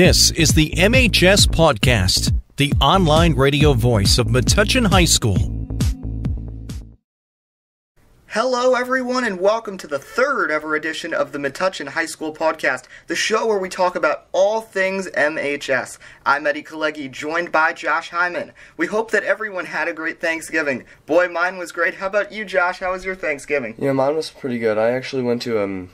This is the MHS Pawdcast, the online radio voice of Metuchen High School. Hello everyone and welcome to the third ever edition of the Metuchen High School Podcast, the show where we talk about all things MHS. I'm Eddie Kalegi, joined by Josh Hyman. We hope that everyone had a great Thanksgiving. Boy, mine was great. How about you, Josh? How was your Thanksgiving? Yeah, mine was pretty good. I actually went to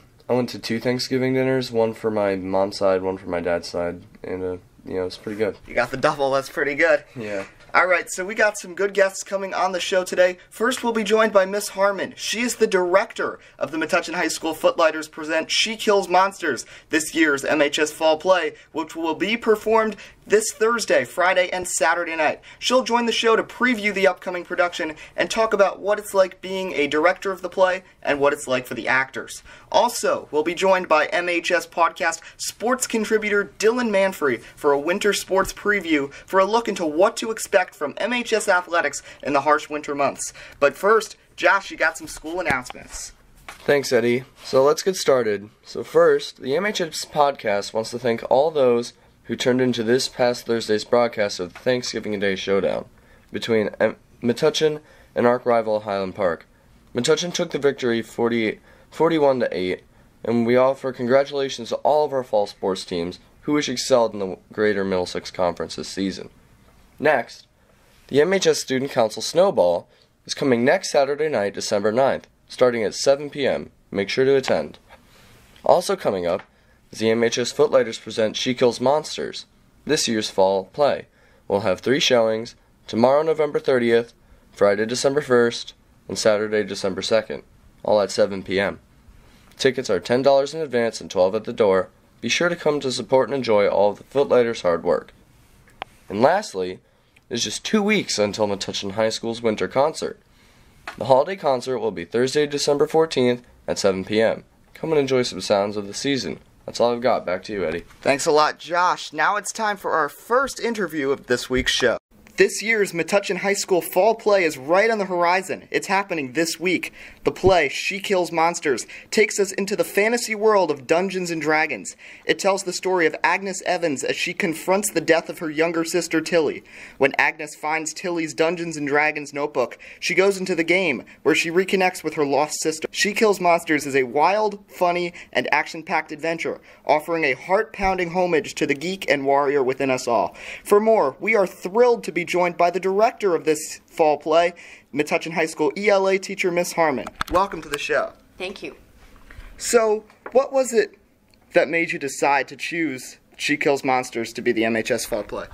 two Thanksgiving dinners, one for my mom's side, one for my dad's side, and it was pretty good. You got the double, that's pretty good. Yeah. Alright, so we got some good guests coming on the show today. First, we'll be joined by Miss Harmon. She is the director of the Metuchen High School Footlighters present She Kills Monsters, this year's MHS Fall Play, which will be performed this Thursday, Friday, and Saturday night. She'll join the show to preview the upcoming production and talk about what it's like being a director of the play and what it's like for the actors. Also, we'll be joined by MHS Pawdcast sports contributor Dylan Manfre for a winter sports preview for a look into what to expect from MHS athletics in the harsh winter months. But first, Josh, you got some school announcements. Thanks, Eddie. So let's get started. So first, the MHS Podcast wants to thank all those who turned into this past Thursday's broadcast of the Thanksgiving Day Showdown between Metuchen and arch rival Highland Park. Metuchen took the victory 41-8, and we offer congratulations to all of our fall sports teams who excelled in the Greater Middlesex Conference this season. Next, the MHS Student Council Snowball is coming next Saturday night, December 9th, starting at 7 p.m. Make sure to attend. Also coming up is the MHS Footlighters present She Kills Monsters, this year's fall play. We'll have 3 showings, tomorrow November 30th, Friday December 1st, and Saturday December 2nd, all at 7 p.m. Tickets are $10 in advance and $12 at the door. Be sure to come to support and enjoy all of the Footlighters' hard work. And lastly, it's just 2 weeks until Metuchen High School's winter concert. The holiday concert will be Thursday, December 14th at 7 p.m. Come and enjoy some sounds of the season. That's all I've got. Back to you, Eddie. Thanks a lot, Josh. Now it's time for our first interview of this week's show. This year's Metuchen High School Fall Play is right on the horizon. It's happening this week. The play, She Kills Monsters, takes us into the fantasy world of Dungeons & Dragons. It tells the story of Agnes Evans as she confronts the death of her younger sister Tilly. When Agnes finds Tilly's Dungeons & Dragons notebook, she goes into the game, where she reconnects with her lost sister. She Kills Monsters is a wild, funny, and action-packed adventure, offering a heart-pounding homage to the geek and warrior within us all. For more, we are thrilled to be joined by the director of this fall play, Metuchen High School ELA teacher Miss Harmon. Welcome to the show. Thank you. So, what was it that made you decide to choose She Kills Monsters to be the MHS fall play?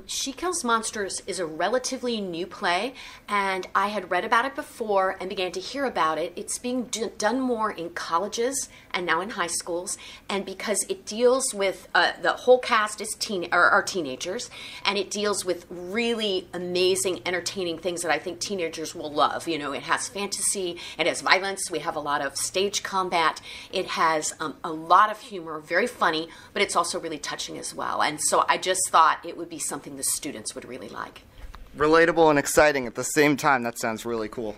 She Kills Monsters is a relatively new play, and I had read about it before and began to hear about it. It's being done more in colleges and now in high schools, and because it deals with, the whole cast is are teenagers, and it deals with really amazing, entertaining things that I think teenagers will love. You know, it has fantasy, it has violence, we have a lot of stage combat, it has a lot of humor, very funny, but it's also really touching as well, and so I just thought it would be something the students would really like. Relatable and exciting at the same time. That sounds really cool.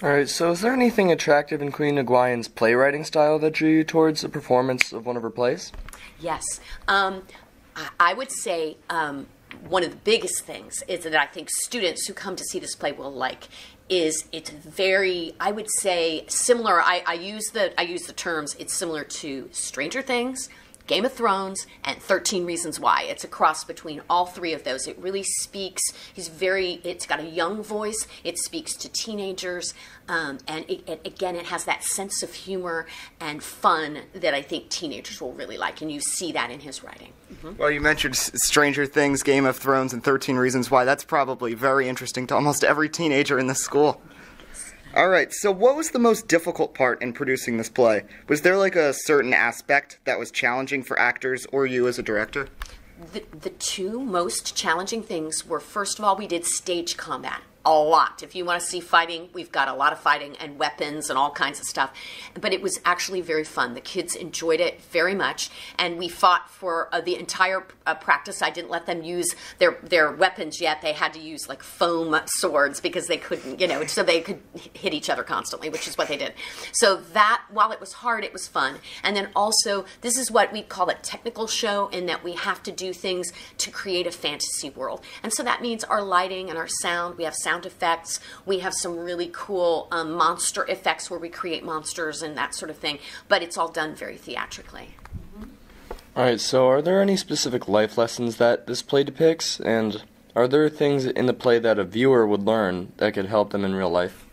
Alright, so is there anything attractive in Queen Egwene's playwriting style that drew you towards the performance of one of her plays? Yes. I would say one of the biggest things is that I think students who come to see this play will like is it's very, I would say, similar. I use the terms, it's similar to Stranger Things, Game of Thrones, and 13 Reasons Why. It's a cross between all 3 of those. It really speaks, it's got a young voice, it speaks to teenagers, and again, it has that sense of humor and fun that I think teenagers will really like, and you see that in his writing. Mm-hmm. Well, you mentioned Stranger Things, Game of Thrones, and 13 Reasons Why. That's probably very interesting to almost every teenager in this school. Alright, so what was the most difficult part in producing this play? Was there like a certain aspect that was challenging for actors or you as a director? The 2 most challenging things were, first of all, we did stage combat. a lot. If you want to see fighting, we've got a lot of fighting and weapons and all kinds of stuff. But it was actually very fun. The kids enjoyed it very much, and we fought for the entire practice. I didn't let them use their weapons yet. They had to use like foam swords because they couldn't, so they could hit each other constantly, which is what they did. So that, while it was hard, it was fun. And then also, this is what we call a technical show, in that we have to do things to create a fantasy world. And so that means our lighting and our sound. We have sound effects. We have some really cool monster effects where we create monsters and that sort of thing. But it's all done very theatrically. All right, so are there any specific life lessons that this play depicts? And are there things in the play that a viewer would learn that could help them in real life?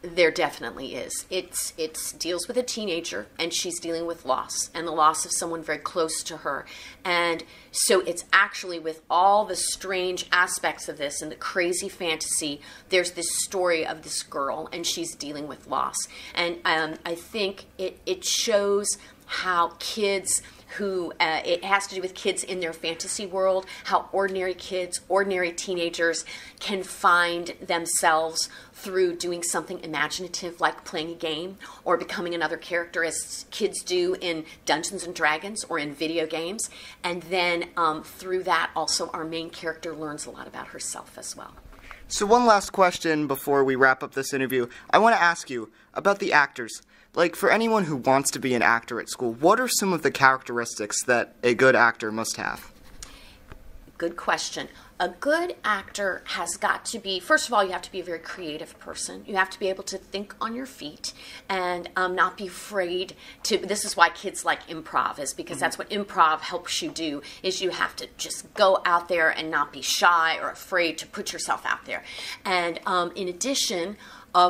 There definitely is. It deals with a teenager, and she's dealing with loss, and the loss of someone very close to her. And so it's actually, with all the strange aspects of this and the crazy fantasy, there's this story of this girl, and she's dealing with loss. And I think it shows how kids who, it has to do with kids in their fantasy world, how ordinary kids, ordinary teenagers can find themselves through doing something imaginative, like playing a game or becoming another character, as kids do in Dungeons and Dragons or in video games. And then through that, also our main character learns a lot about herself as well. So one last question before we wrap up this interview. I want to ask you about the actors. Like, for anyone who wants to be an actor at school, what are some of the characteristics that a good actor must have? Good question. A good actor has got to be, first of all, you have to be a very creative person. You have to be able to think on your feet and not be afraid to, this is why kids like improv, is because that's what improv helps you do, is you have to just go out there and not be shy or afraid to put yourself out there. And in addition,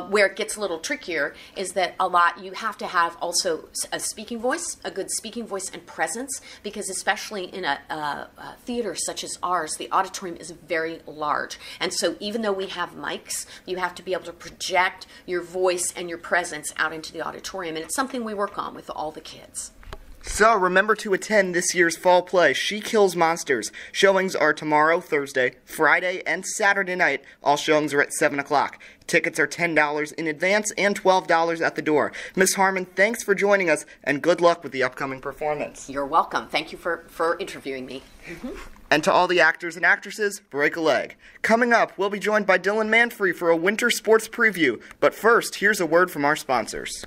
where it gets a little trickier is that you have to have also a speaking voice, a good speaking voice and presence, because especially in a theater such as ours, the auditorium is very large. And so even though we have mics, you have to be able to project your voice and your presence out into the auditorium. And it's something we work on with all the kids. So, remember to attend this year's fall play, She Kills Monsters. Showings are tomorrow, Thursday, Friday, and Saturday night. All showings are at 7 o'clock. Tickets are $10 in advance and $12 at the door. Miss Harmon, thanks for joining us, and good luck with the upcoming performance. You're welcome. Thank you for interviewing me. And to all the actors and actresses, break a leg. Coming up, we'll be joined by Dylan Manfre for a winter sports preview. But first, here's a word from our sponsors.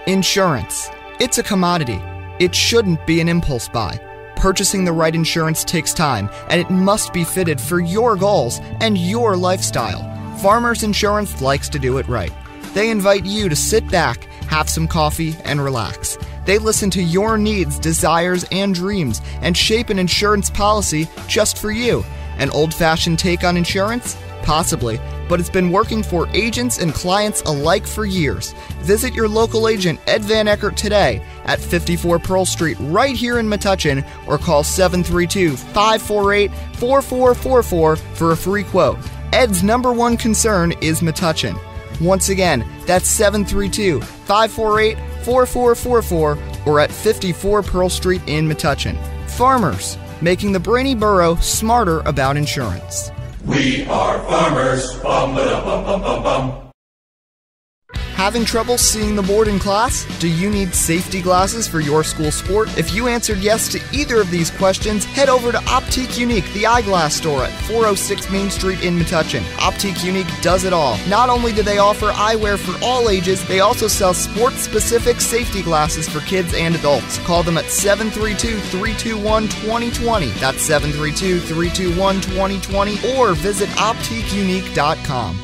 Insurance. It's a commodity. It shouldn't be an impulse buy. Purchasing the right insurance takes time, and it must be fitted for your goals and your lifestyle. Farmers Insurance likes to do it right. They invite you to sit back, have some coffee, and relax. They listen to your needs, desires, and dreams, and shape an insurance policy just for you. An old-fashioned take on insurance? Possibly, but it's been working for agents and clients alike for years. Visit your local agent, Ed Van Eckert, today at 54 Pearl Street right here in Metuchen, or call 732-548-4444 for a free quote. Ed's #1 concern is Metuchen. Once again, that's 732-548-4444 or at 54 Pearl Street in Metuchen. Farmers, making the brainy borough smarter about insurance. We are farmers. Bum, ba, bum, bum, bum, bum. Having trouble seeing the board in class? Do you need safety glasses for your school sport? If you answered yes to either of these questions, head over to OPTIQUE UNIQUE, the eyeglass store at 406 Main Street in Metuchen. OPTIQUE UNIQUE does it all. Not only do they offer eyewear for all ages, they also sell sports-specific safety glasses for kids and adults. Call them at 732-321-2020. That's 732-321-2020, or visit OPTIQUEUNIQUE.com.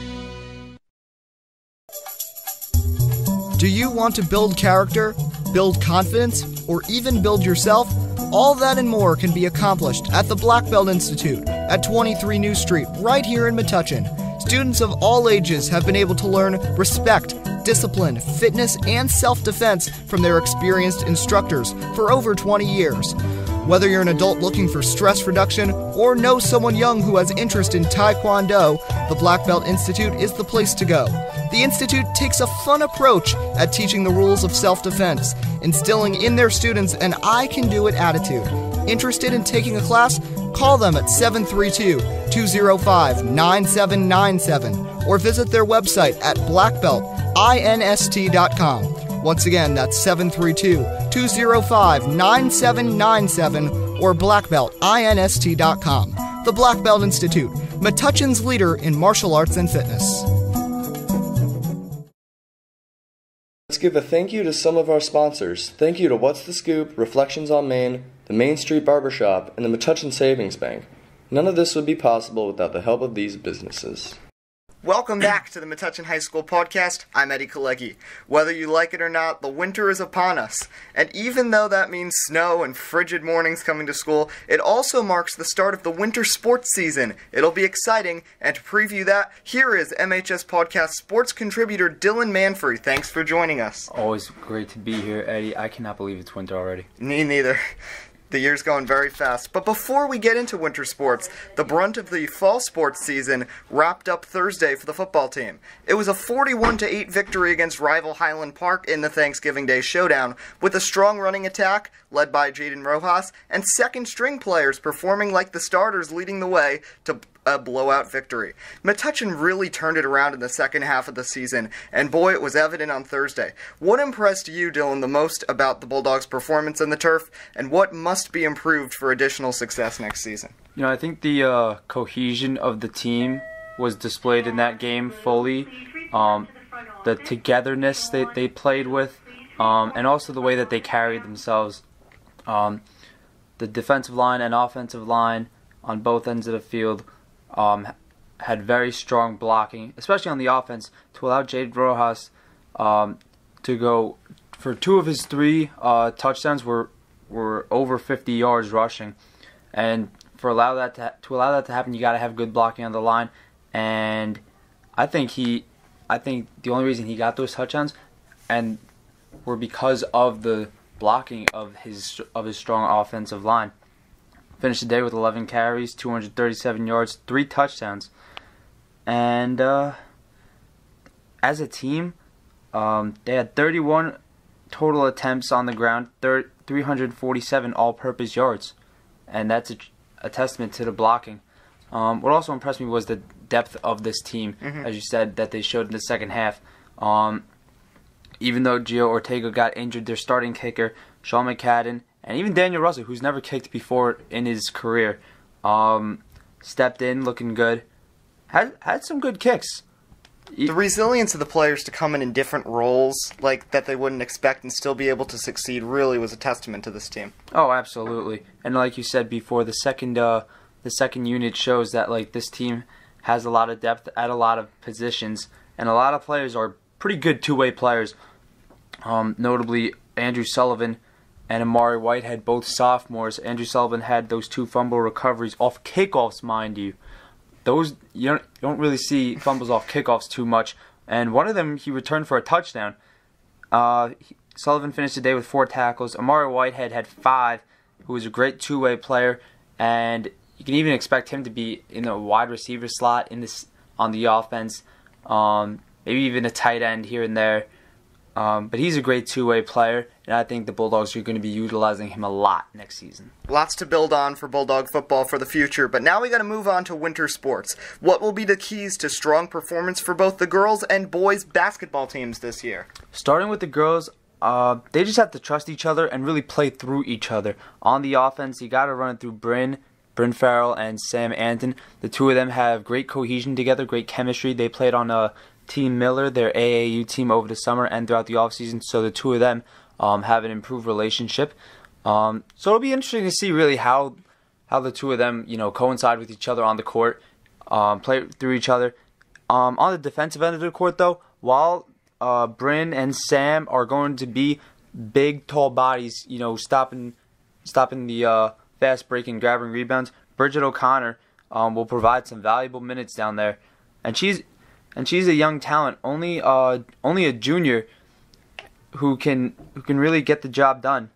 Do you want to build character, build confidence, or even build yourself? All that and more can be accomplished at the Black Belt Institute at 23 New Street, right here in Metuchen. Students of all ages have been able to learn respect, discipline, fitness, and self-defense from their experienced instructors for over 20 years. Whether you're an adult looking for stress reduction or know someone young who has interest in Taekwondo, the Black Belt Institute is the place to go. The Institute takes a fun approach at teaching the rules of self-defense, instilling in their students an I-can-do-it attitude. Interested in taking a class? Call them at 732-205-9797 or visit their website at blackbeltinst.com. Once again, that's 732-205-9797 or blackbeltinst.com. The Black Belt Institute, Metuchen's leader in martial arts and fitness. Let's give a thank you to some of our sponsors. Thank you to What's the Scoop, Reflections on Main, the Main Street Barber Shop, and the Metuchen Savings Bank. None of this would be possible without the help of these businesses. Welcome back to the Metuchen High School Podcast. I'm Eddie Kalegi. Whether you like it or not, the winter is upon us. And even though that means snow and frigid mornings coming to school, it also marks the start of the winter sports season. It'll be exciting, and to preview that, here is MHS Pawdcast sports contributor Dylan Manfre. Thanks for joining us. Always great to be here, Eddie. I cannot believe it's winter already. Me neither. The year's going very fast. But before we get into winter sports, the brunt of the fall sports season wrapped up Thursday for the football team. It was a 41-8 victory against rival Highland Park in the Thanksgiving Day showdown, with a strong running attack led by Jaden Rojas and second-string players performing like the starters, leading the way to a blowout victory. Metuchen really turned it around in the second half of the season, and boy, it was evident on Thursday. What impressed you, Dylan, the most about the Bulldogs' performance on the turf, and what must be improved for additional success next season? You know, I think the cohesion of the team was displayed in that game fully. The togetherness they played with, and also the way that they carried themselves. The defensive line and offensive line on both ends of the field had very strong blocking, especially on the offense, to allow Jade Rojas to go for 2 of his 3 touchdowns were over 50 yards rushing, and to allow that to happen, you got to have good blocking on the line. And I think the only reason he got those touchdowns and were because of the blocking of his strong offensive line. Finished the day with 11 carries, 237 yards, 3 touchdowns. And as a team, they had 31 total attempts on the ground, 347 all-purpose yards. And that's a testament to the blocking. What also impressed me was the depth of this team, as you said, that they showed in the second half. Even though Gio Ortega got injured, their starting kicker, Sean McCadden, and even Daniel Russell, who's never kicked before in his career, stepped in looking good. Had some good kicks. The resilience of the players to come in different roles, like that they wouldn't expect, and still be able to succeed, really was a testament to this team. Oh, absolutely. And like you said before, the second unit shows that like this team has a lot of depth at a lot of positions, and a lot of players are pretty good two-way players. Notably, Andrew Sullivan and Amari Whitehead, both sophomores. Andrew Sullivan had those 2 fumble recoveries off kickoffs, mind you. Those you don't really see fumbles off kickoffs too much. And one of them he returned for a touchdown. Sullivan finished the day with 4 tackles. Amari Whitehead had 5, who was a great two-way player, and you can even expect him to be in a wide receiver slot on the offense. Maybe even a tight end here and there. But he's a great two-way player, and I think the Bulldogs are going to be utilizing him a lot next season. Lots to build on for Bulldog football for the future, but now we got to move on to winter sports. What will be the keys to strong performance for both the girls and boys basketball teams this year? Starting with the girls, they just have to trust each other and really play through each other. On the offense, you got to run it through Bryn Farrell and Sam Anton. The 2 of them have great cohesion together, great chemistry. They played on Team Miller, their AAU team, over the summer and throughout the offseason, so the 2 of them have an improved relationship. So it'll be interesting to see really how the 2 of them coincide with each other on the court, play through each other. On the defensive end of the court, though, while Bryn and Sam are going to be big, tall bodies, stopping the fast break and grabbing rebounds, Bridget O'Connor will provide some valuable minutes down there, and she's a young talent, only a junior, who can really get the job done.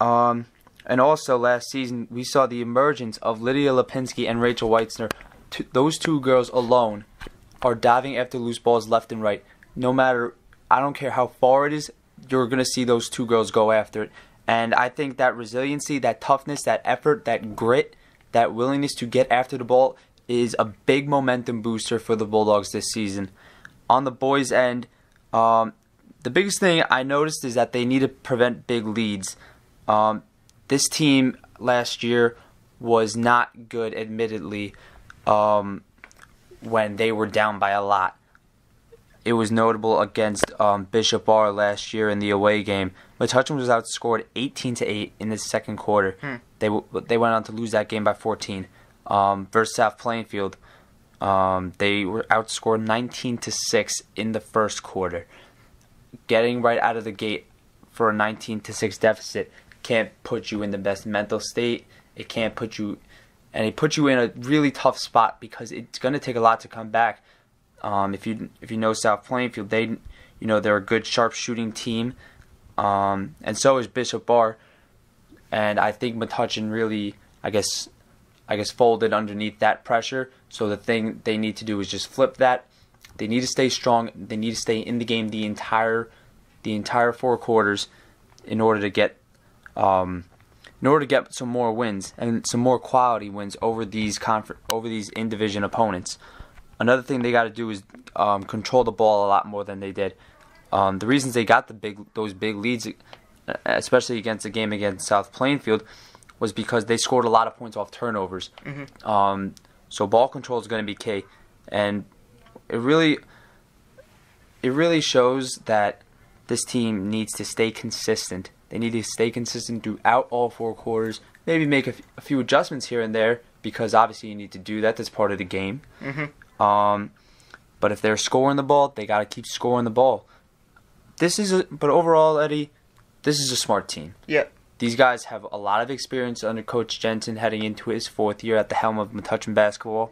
And also last season we saw the emergence of Lydia Lipinski and Rachel Weitzner. Those 2 girls alone are diving after loose balls left and right. No matter, I don't care how far it is, you're going to see those 2 girls go after it. And I think that resiliency, that toughness, that effort, that grit that willingness to get after the ball is a big momentum booster for the Bulldogs this season. On the boys' end, the biggest thing I noticed is that they need to prevent big leads. This team last year was not good, admittedly, when they were down by a lot. It was notable against Bishop Bar last year in the away game. Metuchen was outscored 18-8 in the second quarter. They went on to lose that game by 14. Versus South Plainfield, they were outscored 19-6 in the first quarter. Getting right out of the gate for a 19-6 deficit can't put you in the best mental state. It can't put you, and it puts you in a really tough spot because it's going to take a lot to come back. If you know South Plainfield, they're a good sharp shooting team, and so is Bishop Bar. And I think Metuchen really, I guess folded underneath that pressure. So the thing they need to do is just flip that. They need to stay strong. They need to stay in the game the entire 4 quarters in order to get some more wins and some more quality wins over these in-division opponents. Another thing they got to do is control the ball a lot more than they did. The reasons they got those big leads, especially against the game against South Plainfield, was because they scored a lot of points off turnovers. So ball control is going to be key, and it really shows that this team needs to stay consistent. They need to stay consistent throughout all 4 quarters. Maybe make a few adjustments here and there because obviously you need to do that. That's part of the game. But if they're scoring the ball, they got to keep scoring the ball. But overall, Eddie, this is a smart team. Yeah. These guys have a lot of experience under Coach Jensen heading into his 4th year at the helm of Metuchen basketball,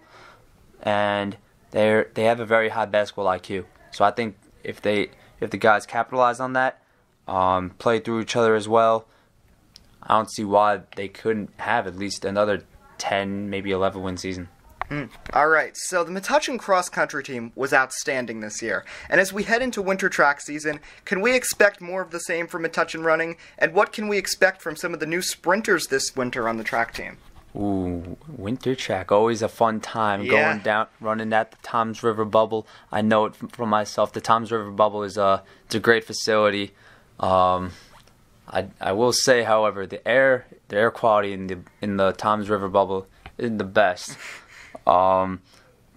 and they have a very high basketball IQ. So I think if the guys capitalize on that, play through each other as well, I don't see why they couldn't have at least another 10, maybe 11 win season. All right, so the Metuchen cross-country team was outstanding this year. And as we head into winter track season, can we expect more of the same from Metuchen running? And what can we expect from some of the new sprinters this winter on the track team? Ooh, winter track, always a fun time. Yeah. Going down, running at the Toms River Bubble. I know it from myself. The Toms River Bubble is it's a great facility. I will say, however, the air quality in the Toms River Bubble isn't the best. But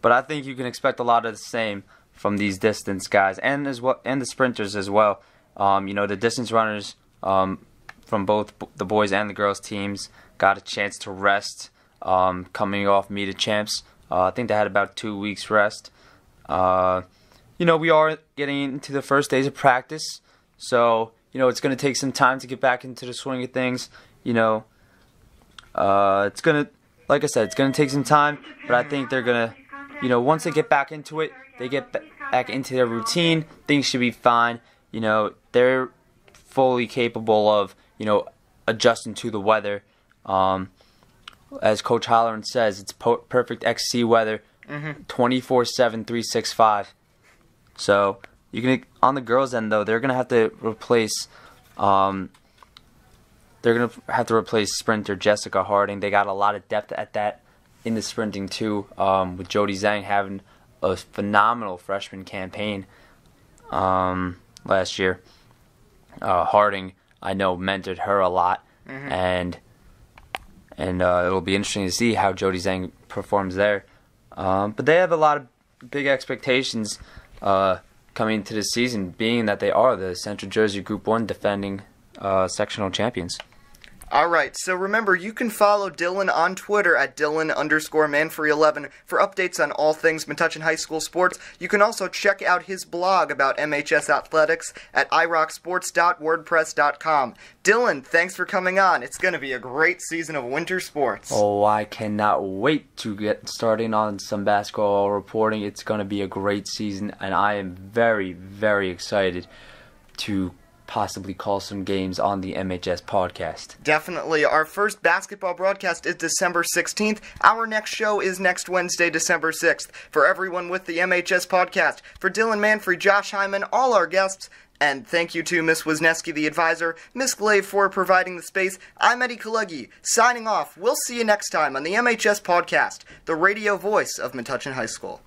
I think you can expect a lot of the same from these distance guys and the sprinters as well. The distance runners from both the boys and the girls teams got a chance to rest coming off Meet of Champs. I think they had about 2 weeks rest. We are getting into the first days of practice, so it's going to take some time to get back into the swing of things. It's going to, like I said, it's going to take some time, but I think they're going to, once they get back into it, they get back into their routine, things should be fine. They're fully capable of, adjusting to the weather. As Coach Holleran says, it's perfect XC weather, 24/7, 365. So on the girls' end though, they're gonna have to replace sprinter Jessica Harding. They got a lot of depth at that in the sprinting too, with Jody Zhang having a phenomenal freshman campaign last year. Harding, I know, mentored her a lot, and it'll be interesting to see how Jody Zhang performs there. But they have a lot of big expectations coming into the season, being that they are the Central Jersey Group 1 defending sectional champions. All right, so remember, you can follow Dylan on Twitter at Dylan_Manfre11 for updates on all things Metuchen High School sports. You can also check out his blog about MHS athletics at irocksports.wordpress.com. Dylan, thanks for coming on. It's going to be a great season of winter sports. Oh, I cannot wait to get starting on some basketball reporting. It's going to be a great season, and I am very, very excited to possibly call some games on the MHS Pawdcast. Definitely. Our first basketball broadcast is December 16th. Our next show is next Wednesday, December 6th. For everyone with the MHS Pawdcast, for Dylan Manfre, Josh Hyman, all our guests, And thank you to Miss Wisniewski, the advisor, Miss Glaive for providing the space. I'm Eddie Kalegi, signing off. We'll see you next time on the MHS Pawdcast, the radio voice of Metuchen High School.